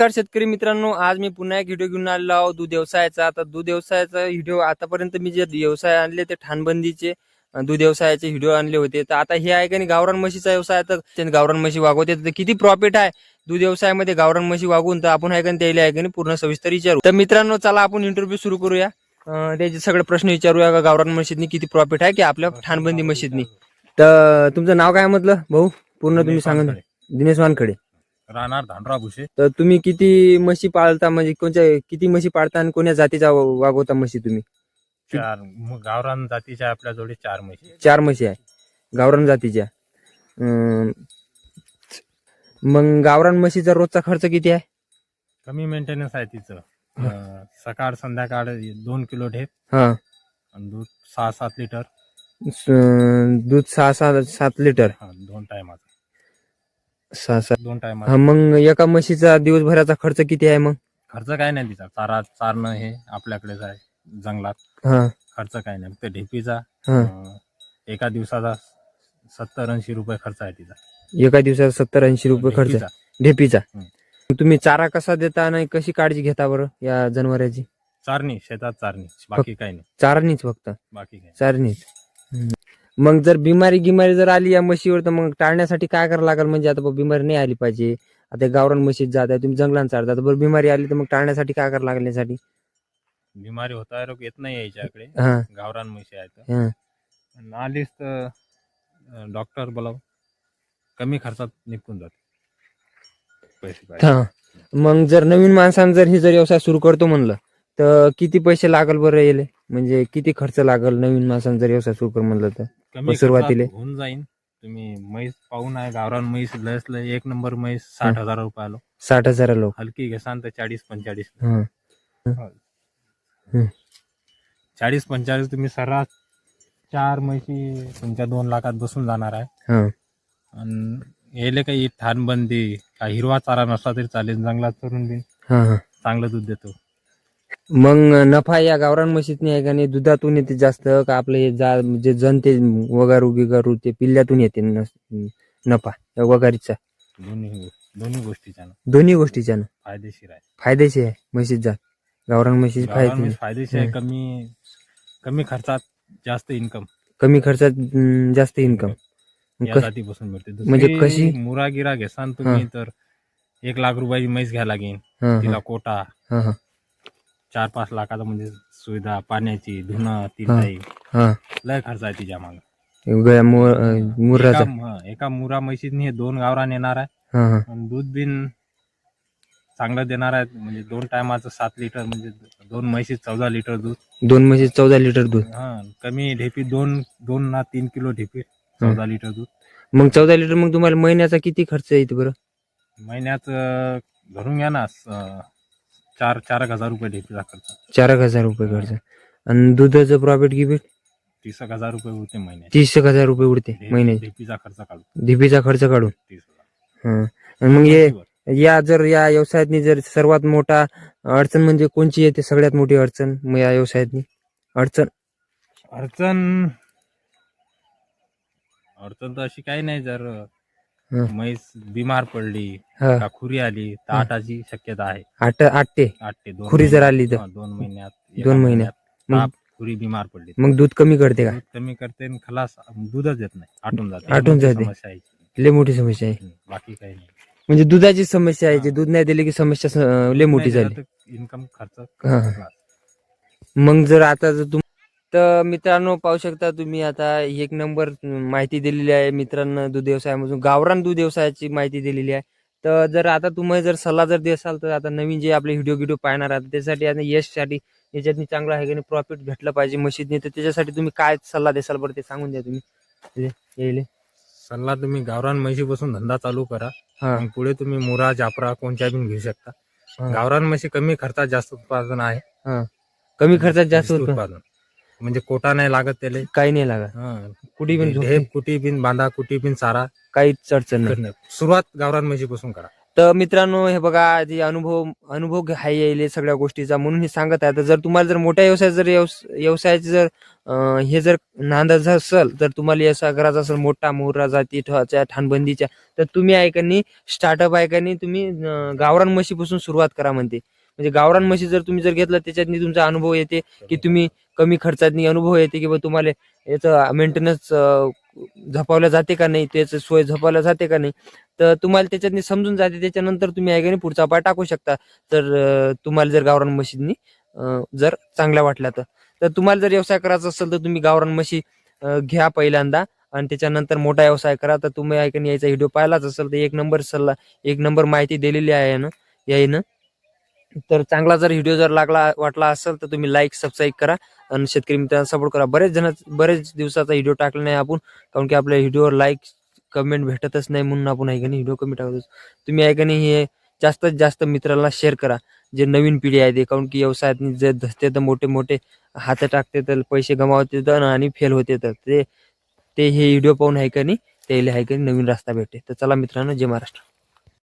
नमस्कार शेतकरी मित्रांनो, आज मी पुन्हा एक व्हिडिओ घेऊन आलेलो आहोत दूध व्यवसायाचा. आता दूध व्यवसायाचा व्हिडिओ आतापर्यंत मी जे व्यवसाय आणले ते ठाणबंदीचे दूध व्यवसायाचे व्हिडिओ आणले होते. तर आता हे आहे का नाही गावरान म्हशीचा व्यवसाय. तर गावरान म्हशी वागवते तर किती प्रॉफिट आहे दूध व्यवसायामध्ये गावरान म्हशी वागवून, तर आपण आहे का त्याला आहे का नाही पूर्ण सविस्तर विचारू. तर मित्रांनो चला आपण इंटरव्ह्यू सुरू करूया. त्याचे सगळे प्रश्न विचारूया. गावरान म्हशीतनी किती प्रॉफिट आहे की आपल्या ठाणबंदी म्हशीतनी. तर तुमचं नाव काय म्हटलं भाऊ? पूर्ण तुम्ही सांगा. दिनेश वानखडे, राहणार धानरा भुसे. तर तुम्ही किती म्हशी पाळता, म्हणजे कोणत्या किती म्हशी पाळता आणि कोण्या जातीचा वागवता म्हशी तुम्ही? चार गावरान जातीच्या आपल्या जोडी 4 म्हशी. 4 म्हशी आहे गावरान जातीच्या. मग गावरान म्हशीचा रोजचा खर्च किती आहे? कमी मेंटेनन्स आहे तिचं. सकाळ संध्याकाळ 2 किलो ढेप हा, आणि दूध 6-7 लिटर. दूध 6-7 लिटर. 2 टायमाचं. 6-7. 2 हा, टायमाचं. मग एका म्हशीचा दिवसभराचा खर्च किती आहे मग? खर्च काय नाही तिचा. चारणं हे आपल्याकडेच आहे जंगलात. हा खर्च काय नाही. फक्त ढेपीचा हा, एका दिवसाचा 70-80 रुपये खर्च आहे तिचा. एका दिवसाचा 70-80 रुपये खर्च ढेपीचा. ढेपीचा. हं. तुम्ही चारा कसा देता आणि कशी काळजी घेता बरं या जनावरांची? चारणी, शेतात चारणी, बाकी काही नाही. चारणीच फक्त? बाकी काही चारणीच. मग जर बिमारी जर आली या म्हशीवर, तर मग टाळण्यासाठी काय करावं लागेल? म्हणजे आता बिमारी नाही आली पाहिजे. आता गावरान म्हशीत जात आहे, तुम्ही जंगलात चालता, तर बरं बिमारी आली तर मग टाळण्यासाठी काय करावं लागेल यासाठी? बिमारी होता रोग येत नाही याच्याकडे. हा गावरान म्हशी आहेत. हा. आलीच तर डॉक्टर बोलाव, कमी खर्चात निघून जाते पैसे पाहिजे. हा. मग जर नवीन माणसानं जर व्यवसाय सुरू करतो म्हणलं, तर किती पैसे लागल बरं येले? म्हणजे किती खर्च लागल नवीन माणसानं जर व्यवसाय सुरू कर म्हणलं तर? कमी सुरुवातीला खर्चात होऊन जाईन. तुम्ही म्हैस पाहून आहे गावरान म्हैस लयच लय 1 नंबर म्हैस 60,000 रुपये आलो. 60,000 लोक. हलकी घेसान तर 40-45. हा. 40-45 तुम्ही सर्रास 4 म्हशी तुमच्या 2 लाखात बसून जाणार आहे. हा. आणि याले काही ठाणबंदी का हिरवा चारा नसला तरी चालेल, जंगलात चरून बी हा हा. चांगलं दूध देतो. मग नफा या गावरान म्हशीत आहे का नाही? दुधातून येते जास्त का आपले जे जनते वगारू ते पिल्ल्यातून येते नफा या वगारीचा? दोन्ही गोष्टीच्या दोन्ही गोष्टीच्या फायदेशीर आहे. फायदेशीर आहे म्हशीत जात. गावरान म्हशी फायदेशीर आहे. कमी खर्चात जास्त इन्कम. कमी खर्चात जास्त इन्कम. या जातीपासून मिळते. म्हणजे कशी? मुरागिरा घेसान तुम्ही तर 1 लाख रुपयाची म्हैस घ्या लागेल. तिला कोटा 4-5 लाखाचा, म्हणजे सुविधा पाण्याची, धुणं, तिथाई लय खर्च आहे तिच्या मागे. एका मुरा म्हशीत 2 गावरान येणार आहे आणि दूध बिन चांगलं देणार आहे. म्हणजे 2 टायमाचं 7 लिटर, म्हणजे 2 म्हशीत 14 लिटर दूध. 2 म्हशीत 14 लिटर दूध. कमी ढेपी 2 ना 3 किलो ढेपी 14 लिटर दूध. मग 14 लिटर मग तुम्हाला महिन्याचा किती खर्च येते बरं? महिन्यात धरून घ्या ना 4,000 रुपये ढेपीचा खर्च. 4,000 रुपये खर्च. आणि दुधाचं प्रॉफिट गिफिट? 30,000 रुपये उरते महिन्यात. 30,000 रुपये उरते महिन्यात ढेपीचा खर्च काढून. ढेपीचा खर्च काढून 30,000. आणि मग या व्यवसायातनी जर सर्वात मोठा अडचण म्हणजे कोणची येते? सगळ्यात मोठी अडचण मग या व्यवसायातनी अडचण तर अशी काही नाही. जर म्हैस बिमार पडली का खुरी आली तर आटाची शक्यता आहे. आटते खुरी जर आली तर 2 महिन्यात 2 महिन्यात खुरी बिमार पडली मग दूध कमी करते का? दूध कमी करते आणि खलास दूधच येत नाही, आटून जाते. समस्या आहे, लय मोठी समस्या आहे. बाकी काही नाही. म्हणजे दुधाची समस्या आहे. दूध नाही दिले की समस्या लय मोठी झाली. इन्कम खर्च. मग जर आता तर मित्रांनो पाहू शकता तुम्ही, आता 1 नंबर माहिती दिलेली आहे मित्रांनो दूध व्यवसायामधून, गावरान दूध व्यवसायाची माहिती दिलेली आहे. तर जर आता तुम्ही जर सल्ला जर देसाल, तर आता नवीन जे आपले व्हिडिओ पाहणार आहात त्यासाठी आता यशसाठी याच्यातनी चांगलं आहे की प्रॉफिट भेटलं पाहिजे म्हशीतनी, तर त्याच्यासाठी तुम्ही काय सल्ला देसाल बरं ते सांगून द्या तुम्ही. सल्ला तुम्ही गावरान म्हशीपासून धंदा चालू करा. पुढे तुम्ही मुरा जाफरा कोणत्या पण घेऊ शकता. गावरान म्हशी कमी खर्चात जास्त उत्पादन आहे. कमी खर्चात जास्त उत्पादन म्हणजे कोटा नाही लागत, त्याला काही नाही लागत. कुटी बिन बांधा, कुटी बिन सारा, काहीच अडचण नाही. सुरुवात गावरान म्हशीपासून करा. तर मित्रांनो हे बघा आधी अनुभव हाय येईल सगळ्या गोष्टीचा म्हणून हे सांगत आहे. तर जर तुम्हाला जर मोठ्या व्यवसायाची जर हे जर नांदायचं असेल, तर तुम्हाला असा करायचा असेल मोठा मुर्रा जातीच्या ठाणबंदीच्या, तर तुम्ही आहे का नाही स्टार्टअप आहे का नाही तुम्ही गावरान म्हशीपासून सुरुवात करा म्हणते. म्हणजे गावरान म्हशी जर तुम्ही जर घेतलं त्याच्यातनी तुमचा अनुभव येते की तुम्ही कमी खर्चातनी अनुभव येते की तुम्हाला याचं मेंटेनन्स झपावल्या जाते का नाही, त्याचं सोय झपावल्या जाते का नाही, तर तुम्हाला त्याच्यातनी समजून जाते. त्याच्यानंतर तुम्ही आहे का नाही पुढचा पाय टाकू शकता. तर तुम्हाला जर गावरान म्हशींनी जर चांगल्या वाटल्या तर तुम्हाला जर व्यवसाय करायचा असेल तर तुम्ही गावरान म्हशी घ्या पहिल्यांदा आणि त्याच्यानंतर मोठा व्यवसाय करा. तर तुम्ही आहे का नाही याचा व्हिडिओ पाहिलाच असेल तर एक नंबर माहिती दिलेली आहे ना याईनं. तर चांगला जर व्हिडिओ जर वाटला असेल तर तुम्ही लाईक सबस्क्राईब करा आणि शेतकरी मित्रांना सपोर्ट करा. बरेच दिवसाचा व्हिडिओ टाकला नाही आपण, कारण की आपल्या व्हिडिओवर लाईक कमेंट भेटतच नाही म्हणून आपण आहे का नाही व्हिडिओ कमी टाकतो. तुम्ही आहे का नाही हे जास्तीत जास्त मित्रांना शेअर करा जे नवीन पिढी आहे ते, कारण की व्यवसायात जे धसते तर मोठे मोठे हात टाकते तर पैसे गमावते तर आणि फेल होते तर ते हे व्हिडिओ पाहून आहे का नाही त्याला आहे का नवीन रस्ता भेटते. तर चला मित्रांनो, जय महाराष्ट्र.